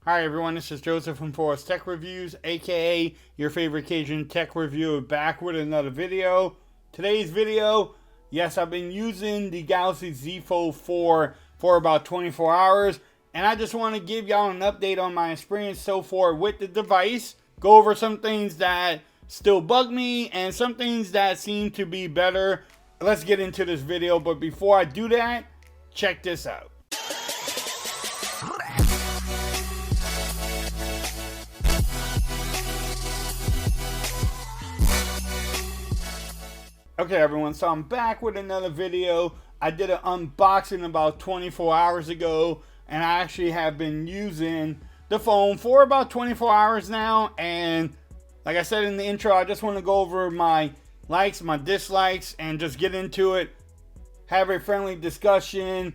Hi everyone, this is Joseph from Forest Tech Reviews, aka your favorite Cajun tech reviewer, back with another video. Today's video, yes, I've been using the Galaxy Z Fold4 for about 24 hours, and I just want to give y'all an update on my experience so far with the device, go over some things that still bug me and some things that seem to be better. Let's get into this video, but before I do that, check this out. Okay everyone, so I'm back with another video. I did an unboxing about 24 hours ago, and I actually have been using the phone for about 24 hours now. And like I said in the intro, I just want to go over my likes, my dislikes, and just get into it. Have a friendly discussion.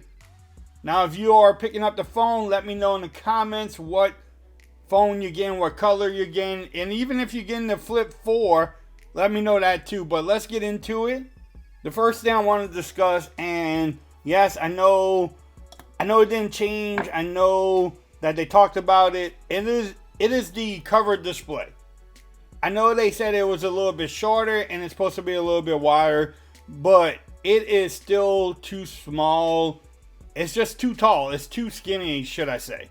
Now, if you are picking up the phone, let me know in the comments what phone you're getting, what color you're getting, and even if you're getting the Flip 4, let me know that too. But let's get into it. The first thing I want to discuss, and yes, I know it didn't change. I know that they talked about it. It is the cover display. I know they said it was a little bit shorter and it's supposed to be a little bit wider, but it is still too small. It's just too tall. It's too skinny, should I say.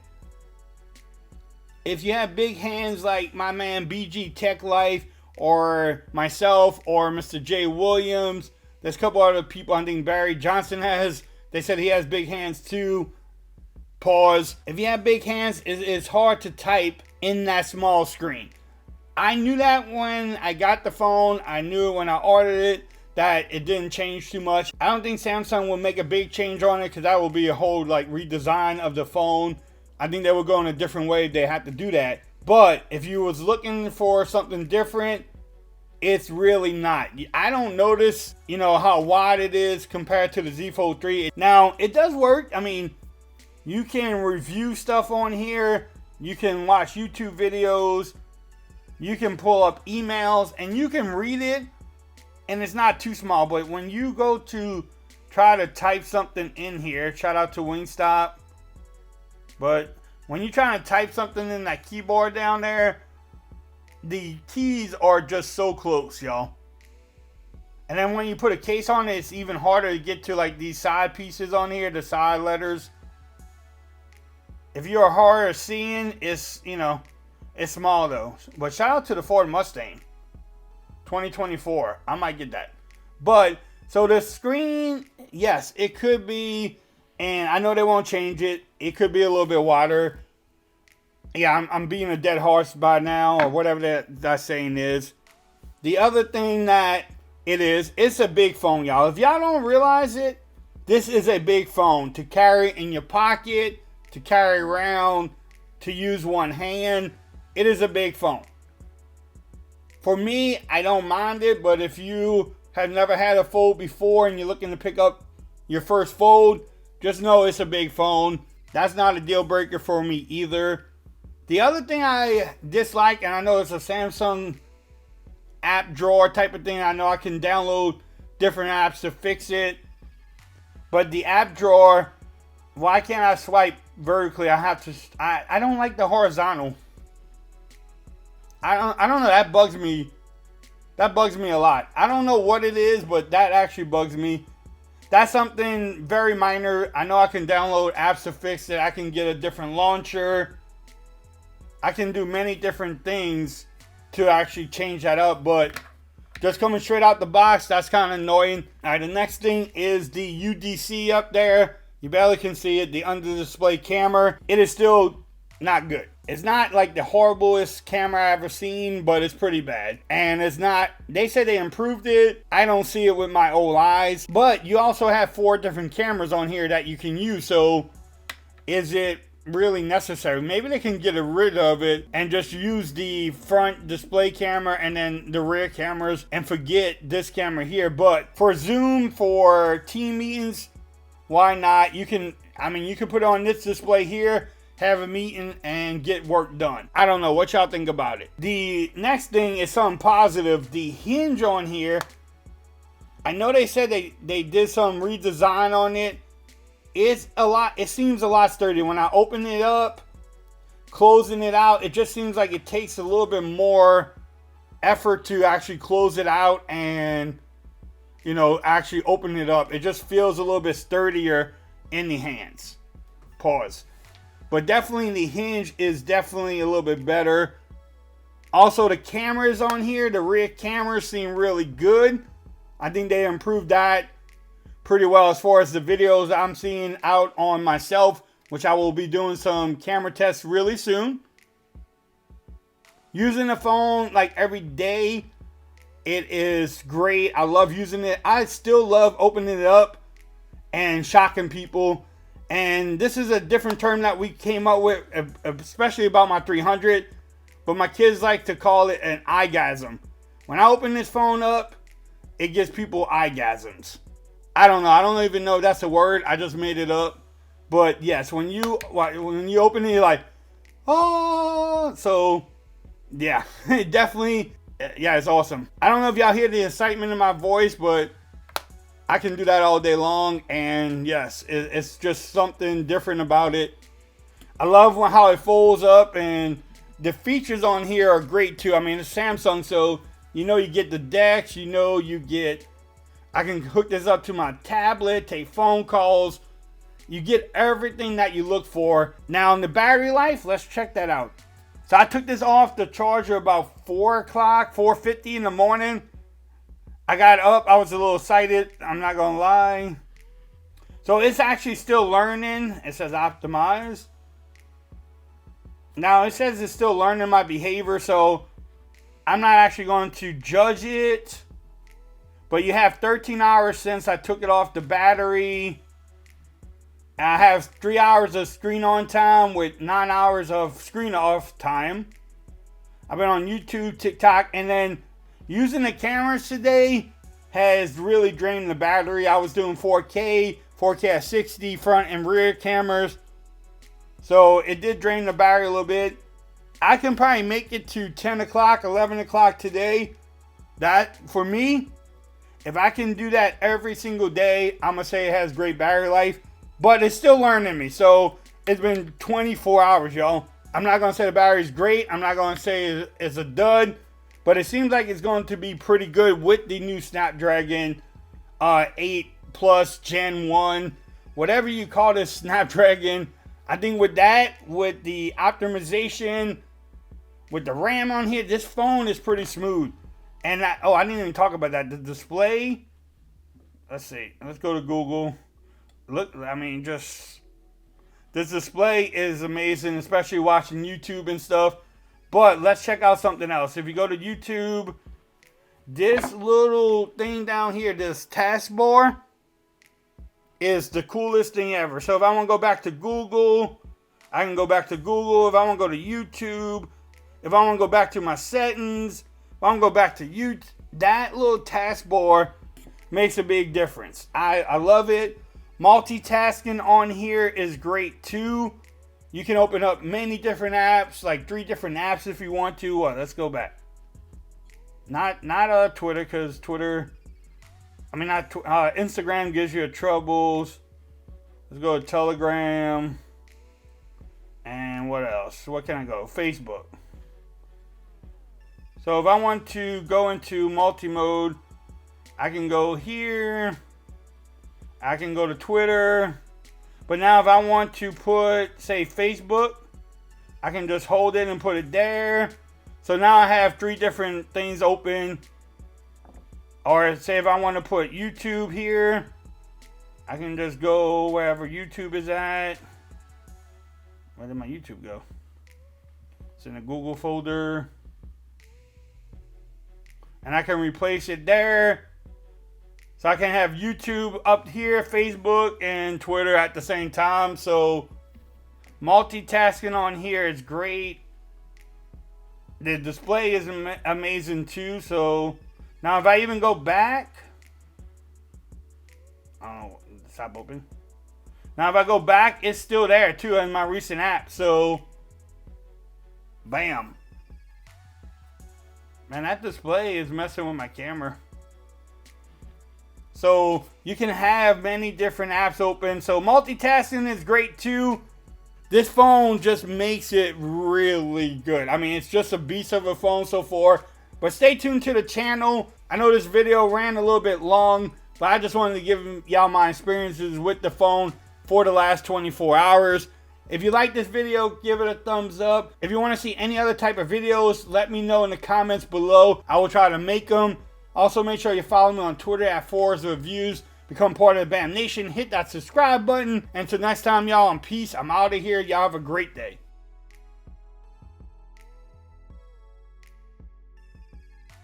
If you have big hands like my man BG Tech Life, or myself, or Mr. J. Williams, there's a couple other people. I think Barry Johnson they said he has big hands too. Pause. If you have big hands, it's hard to type in that small screen. I knew that when I got the phone. I knew it when I ordered it, that it didn't change too much. I don't think Samsung will make a big change on it, because that will be a whole redesign of the phone. I think they will go in a different way if they have to do that. But if you was looking for something different, it's really not. I don't notice, how wide it is compared to the Z Fold 3. Now, it does work. I mean, you can review stuff on here. You can watch YouTube videos. You can pull up emails and you can read it. And it's not too small. But when you go to try to type something in here, shout out to Wingstop. But when you're trying to type something in that keyboard down there, the keys are just so close, y'all. And then when you put a case on it, it's even harder to get to these side pieces on here, the side letters. If you're harder seeing, it's small though. But shout out to the Ford Mustang 2024. I might get that. But so the screen, yes, it could be, and I know they won't change it. It could be a little bit wider. Yeah, I'm being a dead horse by now, or whatever that saying is. The other thing that it's a big phone, y'all. If y'all don't realize it, this is a big phone to carry in your pocket, to carry around, to use one hand. It is a big phone. For me, I don't mind it, but if you have never had a Fold before and you're looking to pick up your first Fold, just know it's a big phone. That's not a deal breaker for me either. The other thing I dislike, and I know it's a Samsung app drawer type of thing. I know I can download different apps to fix it. But the app drawer, why can't I swipe vertically? I don't like the horizontal. I don't know, that bugs me. That bugs me a lot. I don't know what it is, but that actually bugs me. That's something very minor. I know I can download apps to fix it. I can get a different launcher. I can do many different things to actually change that up, but just coming straight out the box, that's kind of annoying. All right, the next thing is the UDC up there. You barely can see it, the under display camera. It is still not good. It's not like the horriblest camera I've ever seen, but it's pretty bad. And it's not, they say they improved it. I don't see it with my old eyes. But you also have 4 different cameras on here that you can use. So is it really necessary? Maybe they can get rid of it and just use the front display camera and then the rear cameras and forget this camera here. But for Zoom, for team meetings, why not? You can put on this display here, have a meeting, and get work done. I don't know what y'all think about it. The next thing is something positive. The hinge on here, I know they said they did some redesign on it. It seems a lot sturdy. When I open it up, closing it out, it just seems like it takes a little bit more effort to actually close it out and, you know, actually open it up. It just feels a little bit sturdier in the hands. Pause. But definitely the Hinge is definitely a little bit better. Also, the cameras on here, the rear cameras seem really good. I think they improved that pretty well as far as the videos I'm seeing out on myself, which I will be doing some camera tests really soon. Using the phone like every day, it is great. I love using it. I still love opening it up and shocking people. And this is a different term that we came up with, especially about my 300. But my kids like to call it an eyegasm. When I open this phone up, it gives people eyegasms. I don't know. I don't even know if that's a word. I just made it up. But yes, when you open it, you're like, oh. So, yeah, definitely, yeah, it's awesome. I don't know if y'all hear the excitement in my voice, but I can do that all day long. And yes, it's just something different about it. I love how it folds up, and the features on here are great too. I mean, it's Samsung, so you know you get the DeX, you know you get, I can hook this up to my tablet, take phone calls. You get everything that you look for. Now, in the battery life, let's check that out. So I took this off the charger about 4 o'clock, 4:50 in the morning. I got up, I was a little excited, I'm not gonna lie. So it's actually still learning. It says optimize. Now it says it's still learning my behavior, so I'm not actually going to judge it. But you have 13 hours since I took it off the battery. And I have 3 hours of screen on time with 9 hours of screen off time. I've been on YouTube, TikTok, and then using the cameras today has really drained the battery. I was doing 4K at 60 front and rear cameras. So it did drain the battery a little bit. I can probably make it to 10 o'clock, 11 o'clock today. That, for me, if I can do that every single day, I'm going to say it has great battery life. But it's still learning me. So it's been 24 hours, y'all. I'm not going to say the battery's great. I'm not going to say it's a dud. But it seems like it's going to be pretty good with the new Snapdragon 8 Plus Gen 1. Whatever you call this Snapdragon. I think with that, with the optimization, with the RAM on here, this phone is pretty smooth. And I didn't even talk about that. The display, let's see. Let's go to Google. Look, I mean, just, this display is amazing, especially watching YouTube and stuff. But let's check out something else. If you go to YouTube, this little thing down here, this taskbar, is the coolest thing ever. So if I want to go back to Google, I can go back to Google. If I want to go to YouTube, if I want to go back to my settings, if I want to go back to YouTube, that little taskbar makes a big difference. I love it. Multitasking on here is great too. You can open up many different apps, like 3 different apps if you want to. Let's go back. Not Twitter, because Twitter, Instagram gives you troubles. Let's go to Telegram. And what else? What can I go? Facebook. So if I want to go into multi-mode, I can go here. I can go to Twitter. But now if I want to put, say, Facebook, I can just hold it and put it there. So now I have 3 different things open. Or say if I want to put YouTube here, I can just go wherever YouTube is at. Where did my YouTube go? It's in the Google folder. And I can replace it there. So I can have YouTube up here, Facebook, and Twitter at the same time. So multitasking on here is great. The display is amazing too. So now if I even go back, I don't know, stop open. Now if I go back, it's still there too in my recent app. So bam. Man, that display is messing with my camera. So you can have many different apps open. So multitasking is great too. This phone just makes it really good. I mean, it's just a beast of a phone so far. But stay tuned to the channel. I know this video ran a little bit long, but I just wanted to give y'all my experiences with the phone for the last 24 hours. If you like this video, give it a thumbs up. If you want to see any other type of videos, let me know in the comments below. I will try to make them. Also, make sure you follow me on Twitter at @4Reviews. Become part of the BAM Nation. Hit that subscribe button. And until next time, y'all, I'm peace. I'm out of here. Y'all have a great day.